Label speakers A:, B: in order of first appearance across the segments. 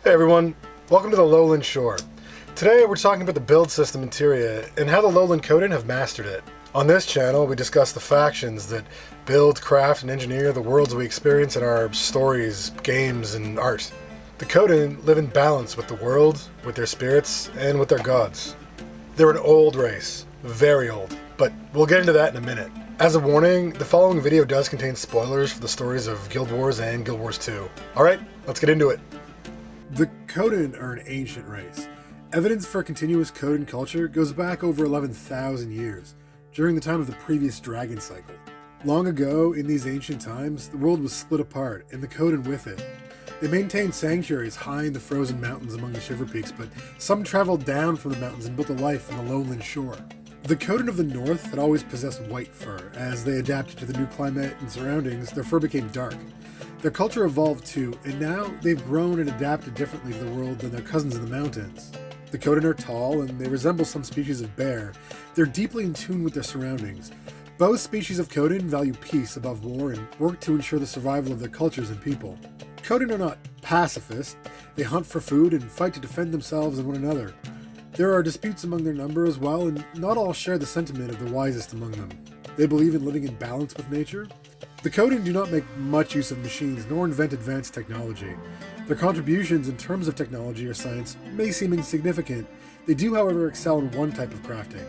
A: Hey everyone, welcome to the Lowland Shore. Today we're talking about the build system in Tyria and how the Lowland Kodan have mastered it. On this channel we discuss the factions that build, craft, and engineer the worlds we experience in our stories, games, and art. The Kodan live in balance with the world, with their spirits, and with their gods. They're an old race, very old, but we'll get into that in a minute. As a warning, the following video does contain spoilers for the stories of Guild Wars and Guild Wars 2. Alright, let's get into it.
B: The Kodan are an ancient race. Evidence for continuous Kodan culture goes back over 11,000 years, during the time of the previous dragon cycle. Long ago, in these ancient times, the world was split apart, and the Kodan with it. They maintained sanctuaries high in the frozen mountains among the Shiverpeaks, but some traveled down from the mountains and built a life on the Lowland Shore. The Kodan of the north had always possessed white fur. As they adapted to the new climate and surroundings, their fur became dark. Their culture evolved too, and now they've grown and adapted differently to the world than their cousins in the mountains. The Kodan are tall, and they resemble some species of bear. They're deeply in tune with their surroundings. Both species of Kodan value peace above war and work to ensure the survival of their cultures and people. Kodan are not pacifists. They hunt for food and fight to defend themselves and one another. There are disputes among their number as well, and not all share the sentiment of the wisest among them. They believe in living in balance with nature. The Kodan do not make much use of machines nor invent advanced technology. Their contributions in terms of technology or science may seem insignificant. They do, however, excel in one type of crafting: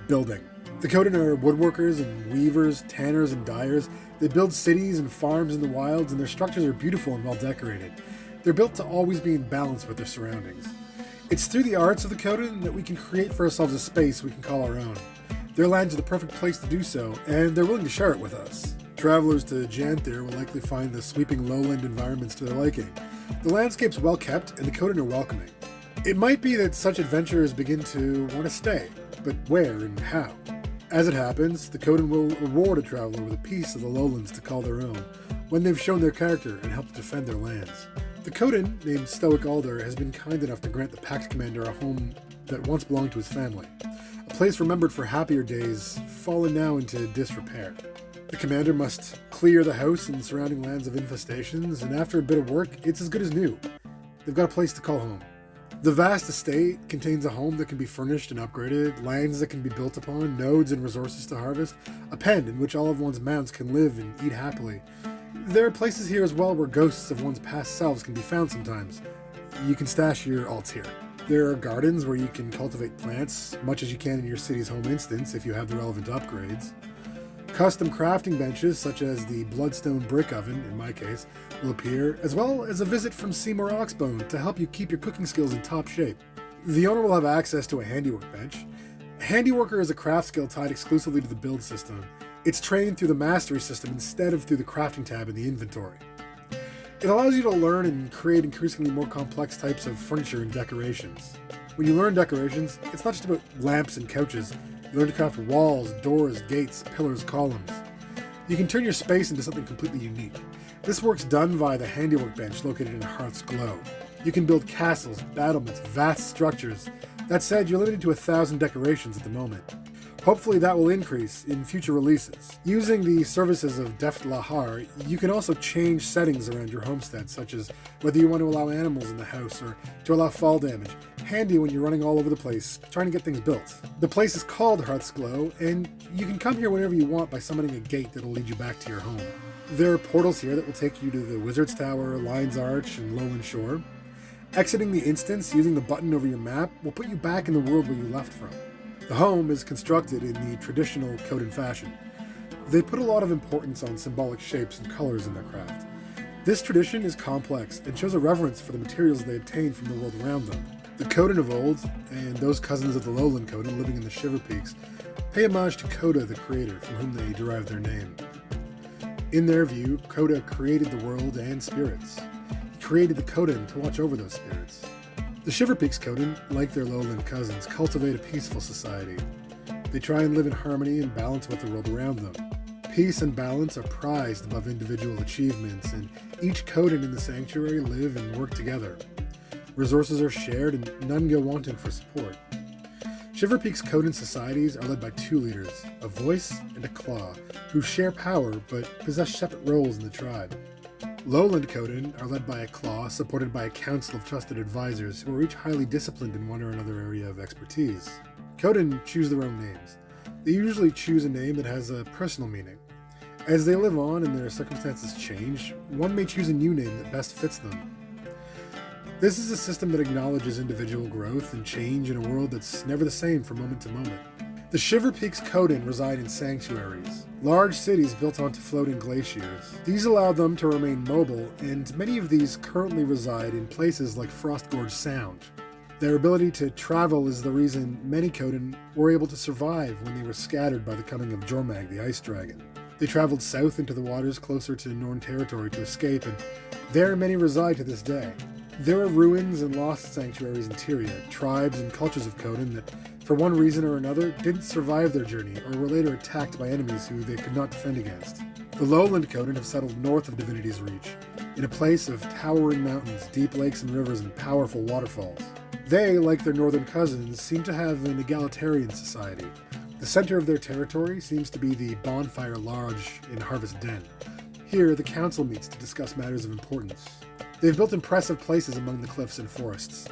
B: building. The Kodan are woodworkers and weavers, tanners and dyers. They build cities and farms in the wilds, and their structures are beautiful and well decorated. They're built to always be in balance with their surroundings. It's through the arts of the Kodan that we can create for ourselves a space we can call our own. Their lands are the perfect place to do so, and they're willing to share it with us. Travelers to Janthir will likely find the sweeping lowland environments to their liking. The landscape's well kept, and the Kodan are welcoming. It might be that such adventurers begin to want to stay, but where and how? As it happens, the Kodan will reward a traveler with a piece of the lowlands to call their own, when they've shown their character and helped defend their lands. The Kodan, named Stoic Alder, has been kind enough to grant the Pact Commander a home that once belonged to his family. A place remembered for happier days, fallen now into disrepair. The commander must clear the house and surrounding lands of infestations, and after a bit of work, it's as good as new. They've got a place to call home. The vast estate contains a home that can be furnished and upgraded, lands that can be built upon, nodes and resources to harvest, a pen in which all of one's mounts can live and eat happily. There are places here as well where ghosts of one's past selves can be found sometimes. You can stash your alts here. There are gardens where you can cultivate plants, much as you can in your city's home instance if you have the relevant upgrades. Custom crafting benches, such as the Bloodstone Brick Oven, in my case, will appear, as well as a visit from Seymour Oxbone to help you keep your cooking skills in top shape. The owner will have access to a handiwork bench. A handiworker is a craft skill tied exclusively to the build system. It's trained through the mastery system instead of through the crafting tab in the inventory. It allows you to learn and create increasingly more complex types of furniture and decorations. When you learn decorations, it's not just about lamps and couches. You learn to craft walls, doors, gates, pillars, columns. You can turn your space into something completely unique. This work's done via the handiwork bench located in Hearth's Glow. You can build castles, battlements, vast structures. That said, you're limited to 1,000 decorations at the moment. Hopefully that will increase in future releases. Using the services of Deft Lahar, you can also change settings around your homestead, such as whether you want to allow animals in the house or to allow fall damage. Handy when you're running all over the place, trying to get things built. The place is called Hearth's Glow, and you can come here whenever you want by summoning a gate that'll lead you back to your home. There are portals here that will take you to the Wizard's Tower, Lion's Arch, and Lowland Shore. Exiting the instance using the button over your map will put you back in the world where you left from. The home is constructed in the traditional Kodan fashion. They put a lot of importance on symbolic shapes and colors in their craft. This tradition is complex and shows a reverence for the materials they obtained from the world around them. The Kodan of old, and those cousins of the Lowland Kodan living in the Shiverpeaks, pay homage to Koda, the creator, from whom they derive their name. In their view, Koda created the world and spirits. He created the Kodan to watch over those spirits. The Shiverpeaks Kodan, like their lowland cousins, cultivate a peaceful society. They try and live in harmony and balance with the world around them. Peace and balance are prized above individual achievements, and each Kodan in the sanctuary live and work together. Resources are shared and none go wanting for support. Shiverpeaks Kodan societies are led by two leaders, a voice and a claw, who share power but possess separate roles in the tribe. Lowland Kodan are led by a claw supported by a council of trusted advisors who are each highly disciplined in one or another area of expertise. Kodan choose their own names. They usually choose a name that has a personal meaning. As they live on and their circumstances change, one may choose a new name that best fits them. This is a system that acknowledges individual growth and change in a world that's never the same from moment to moment. The Shiverpeaks Kodan reside in sanctuaries, large cities built onto floating glaciers. These allow them to remain mobile, and many of these currently reside in places like Frost Gorge Sound. Their ability to travel is the reason many Kodan were able to survive when they were scattered by the coming of Jormag, the ice dragon. They traveled south into the waters closer to Norn territory to escape, and there many reside to this day. There are ruins and lost sanctuaries in Tyria, tribes and cultures of Kodan that, for one reason or another, didn't survive their journey or were later attacked by enemies who they could not defend against. The Lowland Kodan have settled north of Divinity's Reach, in a place of towering mountains, deep lakes and rivers, and powerful waterfalls. They, like their northern cousins, seem to have an egalitarian society. The center of their territory seems to be the Bonfire Lodge in Harvest Den. Here, the council meets to discuss matters of importance. They've built impressive places among the cliffs and forests.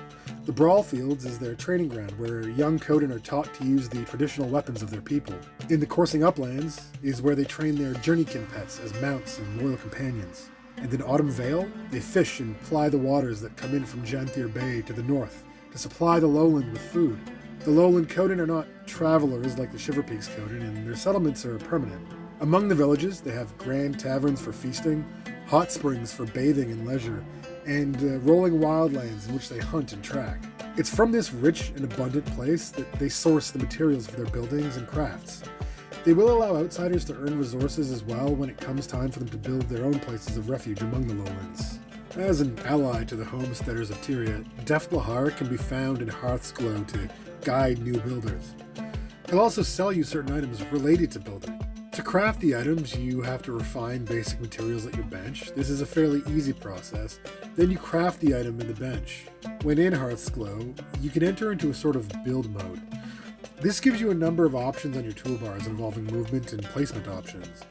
B: The Brawl Fields is their training ground, where young Kodan are taught to use the traditional weapons of their people. In the Coursing Uplands is where they train their journeykin pets as mounts and loyal companions. And in Autumn Vale, they fish and ply the waters that come in from Janthir Bay to the north to supply the lowland with food. The Lowland Kodan are not travelers like the Shiverpeaks Kodan, and their settlements are permanent. Among the villages, they have grand taverns for feasting, hot springs for bathing and leisure, and rolling wildlands in which they hunt and track. It's from this rich and abundant place that they source the materials for their buildings and crafts. They will allow outsiders to earn resources as well when it comes time for them to build their own places of refuge among the lowlands. As an ally to the homesteaders of Tyria, Deft Lahar can be found in Hearth's Glow to guide new builders. He'll also sell you certain items related to building. To craft the items, you have to refine basic materials at your bench. This is a fairly easy process. Then you craft the item in the bench. When in Hearth's Glow, you can enter into a sort of build mode. This gives you a number of options on your toolbars involving movement and placement options.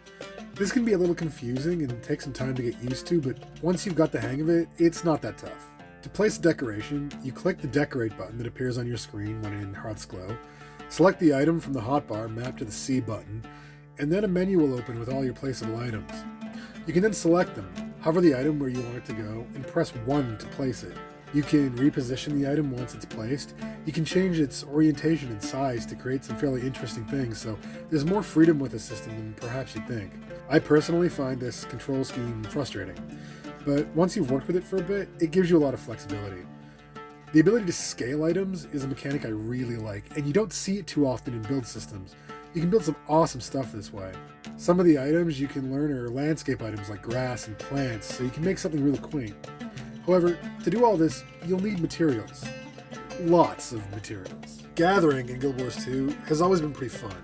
B: This can be a little confusing and take some time to get used to, but once you've got the hang of it, it's not that tough. To place a decoration, you click the Decorate button that appears on your screen when in Hearth's Glow, select the item from the hotbar mapped to the C button, and then a menu will open with all your placeable items. You can then select them, hover the item where you want it to go, and press 1 to place it. You can reposition the item once it's placed. You can change its orientation and size to create some fairly interesting things, so there's more freedom with the system than perhaps you'd think. I personally find this control scheme frustrating, but once you've worked with it for a bit, it gives you a lot of flexibility. The ability to scale items is a mechanic I really like, and you don't see it too often in build systems. You can build some awesome stuff this way. Some of the items you can learn are landscape items like grass and plants, so you can make something really quaint. However, to do all this, you'll need materials. Lots of materials. Gathering in Guild Wars 2 has always been pretty fun.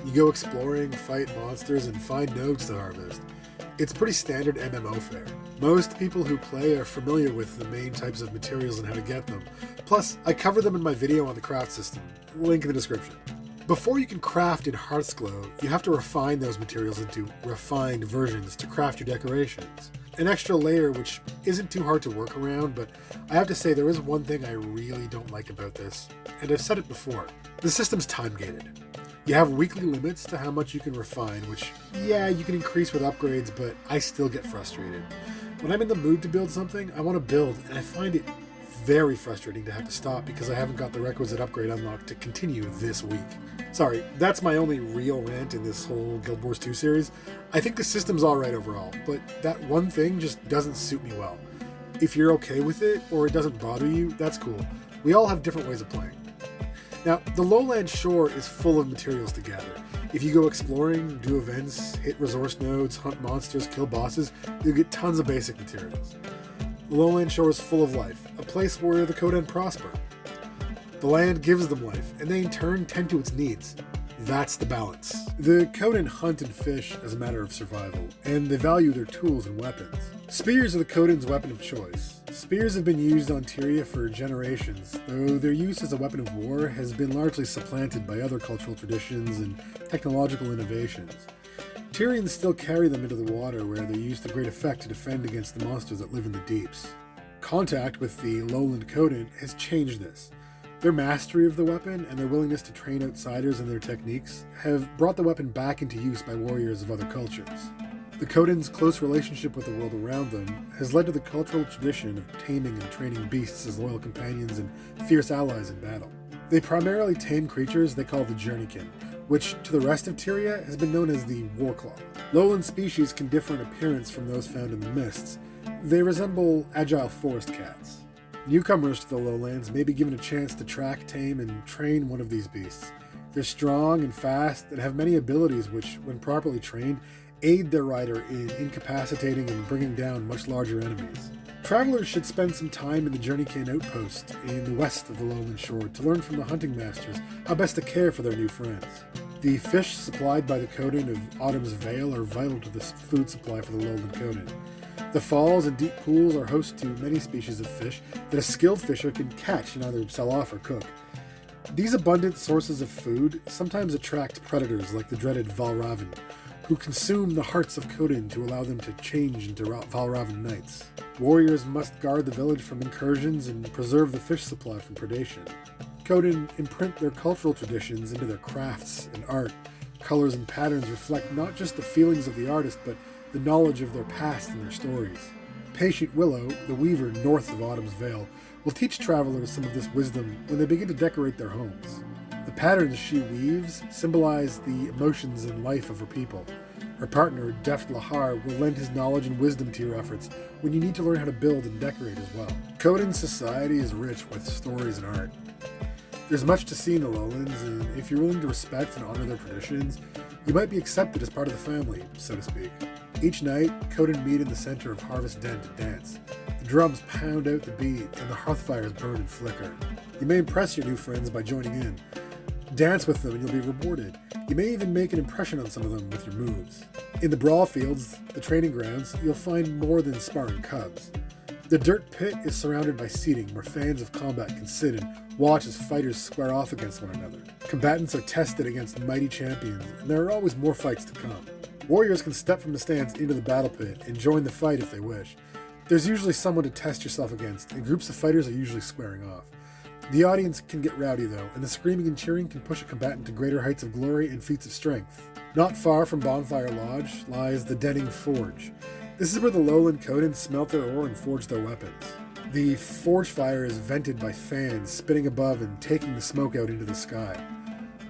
B: You go exploring, fight monsters, and find nodes to harvest. It's pretty standard MMO fare. Most people who play are familiar with the main types of materials and how to get them. Plus, I cover them in my video on the craft system. Link in the description. Before you can craft in Hearth's Glow, you have to refine those materials into refined versions to craft your decorations. An extra layer which isn't too hard to work around, but I have to say there is one thing I really don't like about this, and I've said it before. The system's time-gated. You have weekly limits to how much you can refine, which, yeah, you can increase with upgrades, but I still get frustrated. When I'm in the mood to build something, I want to build, and I find it very frustrating to have to stop because I haven't got the requisite upgrade unlocked to continue this week. Sorry, that's my only real rant in this whole Guild Wars 2 series. I think the system's alright overall, but that one thing just doesn't suit me well. If you're okay with it, or it doesn't bother you, that's cool. We all have different ways of playing. Now, the Lowland Shore is full of materials to gather. If you go exploring, do events, hit resource nodes, hunt monsters, kill bosses, you'll get tons of basic materials. The Lowland Shore is full of life, a place where the Kodan prosper. The land gives them life, and they in turn tend to its needs. That's the balance. The Kodan hunt and fish as a matter of survival, and they value their tools and weapons. Spears are the Kodan's weapon of choice. Spears have been used on Tyria for generations, though their use as a weapon of war has been largely supplanted by other cultural traditions and technological innovations. Tyrians still carry them into the water, where they're used to great effect to defend against the monsters that live in the deeps. Contact with the Lowland Kodan has changed this. Their mastery of the weapon and their willingness to train outsiders in their techniques have brought the weapon back into use by warriors of other cultures. The Kodan's close relationship with the world around them has led to the cultural tradition of taming and training beasts as loyal companions and fierce allies in battle. They primarily tame creatures they call the Journeykin, which to the rest of Tyria has been known as the Warclaw. Lowland species can differ in appearance from those found in the mists. They resemble agile forest cats. Newcomers to the lowlands may be given a chance to track, tame, and train one of these beasts. They're strong and fast and have many abilities which, when properly trained, aid their rider in incapacitating and bringing down much larger enemies. Travelers should spend some time in the Journeykin outpost in the west of the Lowland Shore to learn from the hunting masters how best to care for their new friends. The fish supplied by the Kodan of Autumn's Vale are vital to the food supply for the Lowland Kodan. The falls and deep pools are host to many species of fish that a skilled fisher can catch and either sell off or cook. These abundant sources of food sometimes attract predators like the dreaded Valravn, who consume the hearts of Kodan to allow them to change into Valravn knights. Warriors must guard the village from incursions and preserve the fish supply from predation. Kodan imprint their cultural traditions into their crafts and art. Colors and patterns reflect not just the feelings of the artist, but the knowledge of their past and their stories. Patient Willow, the weaver north of Autumn's Vale, will teach travelers some of this wisdom when they begin to decorate their homes. The patterns she weaves symbolize the emotions and life of her people. Her partner, Deft Lahar, will lend his knowledge and wisdom to your efforts when you need to learn how to build and decorate as well. Kodan's society is rich with stories and art. There's much to see in the lowlands, and if you're willing to respect and honor their traditions, you might be accepted as part of the family, so to speak. Each night, Kodan meet in the center of Harvest Den to dance. The drums pound out the beat, and the hearth fires burn and flicker. You may impress your new friends by joining in. Dance with them and you'll be rewarded. You may even make an impression on some of them with your moves. In the brawl fields, the training grounds, you'll find more than sparring cubs. The dirt pit is surrounded by seating where fans of combat can sit and watch as fighters square off against one another. Combatants are tested against mighty champions, and there are always more fights to come. Warriors can step from the stands into the battle pit and join the fight if they wish. There's usually someone to test yourself against, and groups of fighters are usually squaring off. The audience can get rowdy though, and the screaming and cheering can push a combatant to greater heights of glory and feats of strength. Not far from Bonfire Lodge lies the Denning Forge. This is where the Lowland Kodan smelt their ore and forged their weapons. The forge fire is vented by fans spinning above and taking the smoke out into the sky.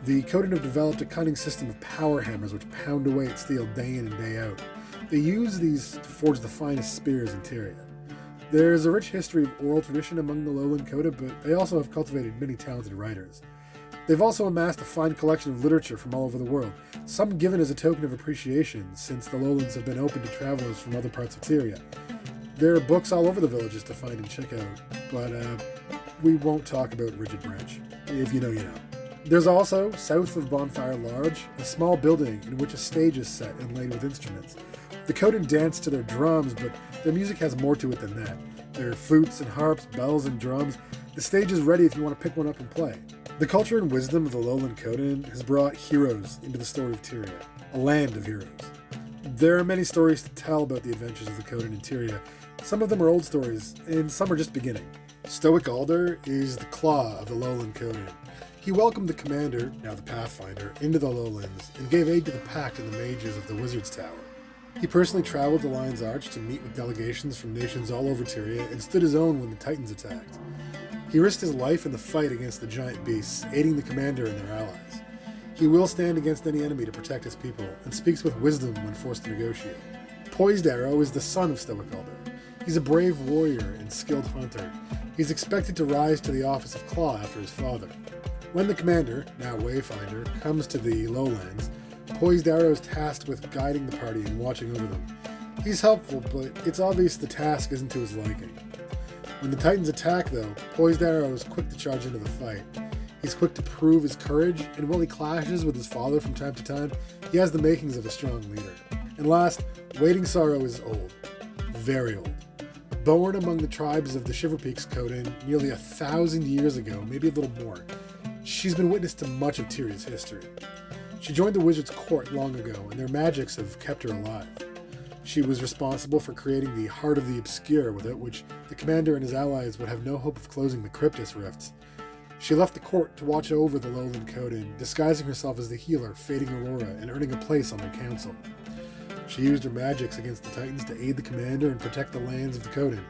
B: The Kodan have developed a cunning system of power hammers which pound away at steel day in and day out. They use these to forge the finest spears in Tyria. There's a rich history of oral tradition among the Lowland Kodan, but they also have cultivated many talented writers. They've also amassed a fine collection of literature from all over the world, some given as a token of appreciation since the lowlands have been open to travelers from other parts of Tyria. There are books all over the villages to find and check out, but we won't talk about Rigid Branch. If you know, you know. There's also, south of Bonfire Lodge, a small building in which a stage is set and laid with instruments. The Kodan dance to their drums, but their music has more to it than that. There are flutes and harps, bells and drums. The stage is ready if you want to pick one up and play. The culture and wisdom of the Lowland Kodan has brought heroes into the story of Tyria, a land of heroes. There are many stories to tell about the adventures of the Kodan in Tyria. Some of them are old stories, and some are just beginning. Stoic Alder is the claw of the Lowland Kodan. He welcomed the commander, now the Pathfinder, into the lowlands and gave aid to the Pact and the mages of the Wizard's Tower. He personally traveled to Lion's Arch to meet with delegations from nations all over Tyria and stood his own when the Titans attacked. He risked his life in the fight against the giant beasts, aiding the commander and their allies. He will stand against any enemy to protect his people, and speaks with wisdom when forced to negotiate. Poised Arrow is the son of Stoic Alder. He's a brave warrior and skilled hunter. He's expected to rise to the office of Claw after his father. When the commander, now Wayfinder, comes to the lowlands, Poised Arrow is tasked with guiding the party and watching over them. He's helpful, but it's obvious the task isn't to his liking. When the Titans attack, though, Poised Arrow is quick to charge into the fight. He's quick to prove his courage, and while he clashes with his father from time to time, he has the makings of a strong leader. And last, Waiting Sorrow is old. Very old. Born among the tribes of the Shiverpeaks Kodan nearly 1,000 years ago, maybe a little more, she's been witness to much of Tyria's history. She joined the wizard's court long ago, and their magics have kept her alive. She was responsible for creating the Heart of the Obscure, without which the commander and his allies would have no hope of closing the Cryptus rifts. She left the court to watch over the Lowland Kodan, disguising herself as the healer, Fading Aurora, and earning a place on their council. She used her magics against the Titans to aid the commander and protect the lands of the Kodan.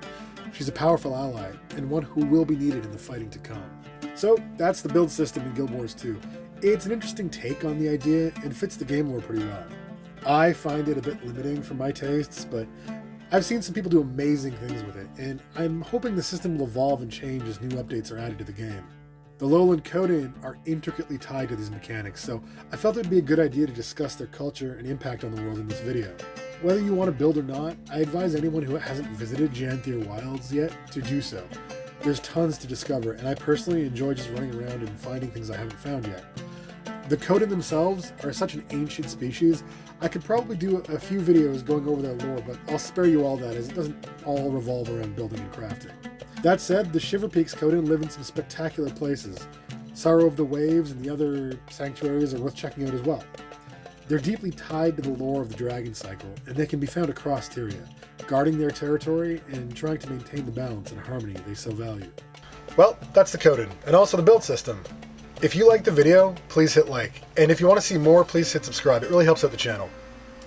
B: She's a powerful ally, and one who will be needed in the fighting to come. So, that's the build system in Guild Wars 2. It's an interesting take on the idea, and fits the game lore pretty well. I find it a bit limiting for my tastes, but I've seen some people do amazing things with it, and I'm hoping the system will evolve and change as new updates are added to the game. The Lowland Kodan are intricately tied to these mechanics, so I felt it would be a good idea to discuss their culture and impact on the world in this video. Whether you want to build or not, I advise anyone who hasn't visited Janthir Wilds yet to do so. There's tons to discover, and I personally enjoy just running around and finding things I haven't found yet. The Kodan themselves are such an ancient species, I could probably do a few videos going over their lore, but I'll spare you all that as it doesn't all revolve around building and crafting. That said, the Shiverpeaks Kodan live in some spectacular places. Sorrow of the Waves and the other sanctuaries are worth checking out as well. They're deeply tied to the lore of the Dragon Cycle, and they can be found across Tyria, guarding their territory and trying to maintain the balance and harmony they so value.
A: Well, that's the Kodan, and also the build system. If you liked the video, please hit like, and if you want to see more, please hit subscribe. It really helps out the channel.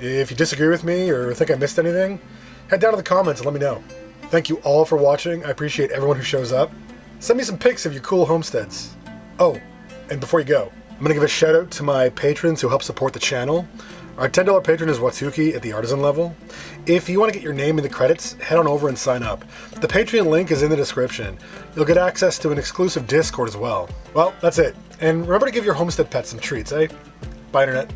A: If you disagree with me or think I missed anything, head down to the comments and let me know. Thank you all for watching. I appreciate everyone who shows up. Send me some pics of your cool homesteads. Oh, and before you go, I'm going to give a shout out to my patrons who help support the channel. Our $10 patron is Watuki at the artisan level. If you want to get your name in the credits, head on over and sign up. The Patreon link is in the description. You'll get access to an exclusive Discord as well. Well, that's it. And remember to give your homestead pets some treats, eh? Bye, Internet.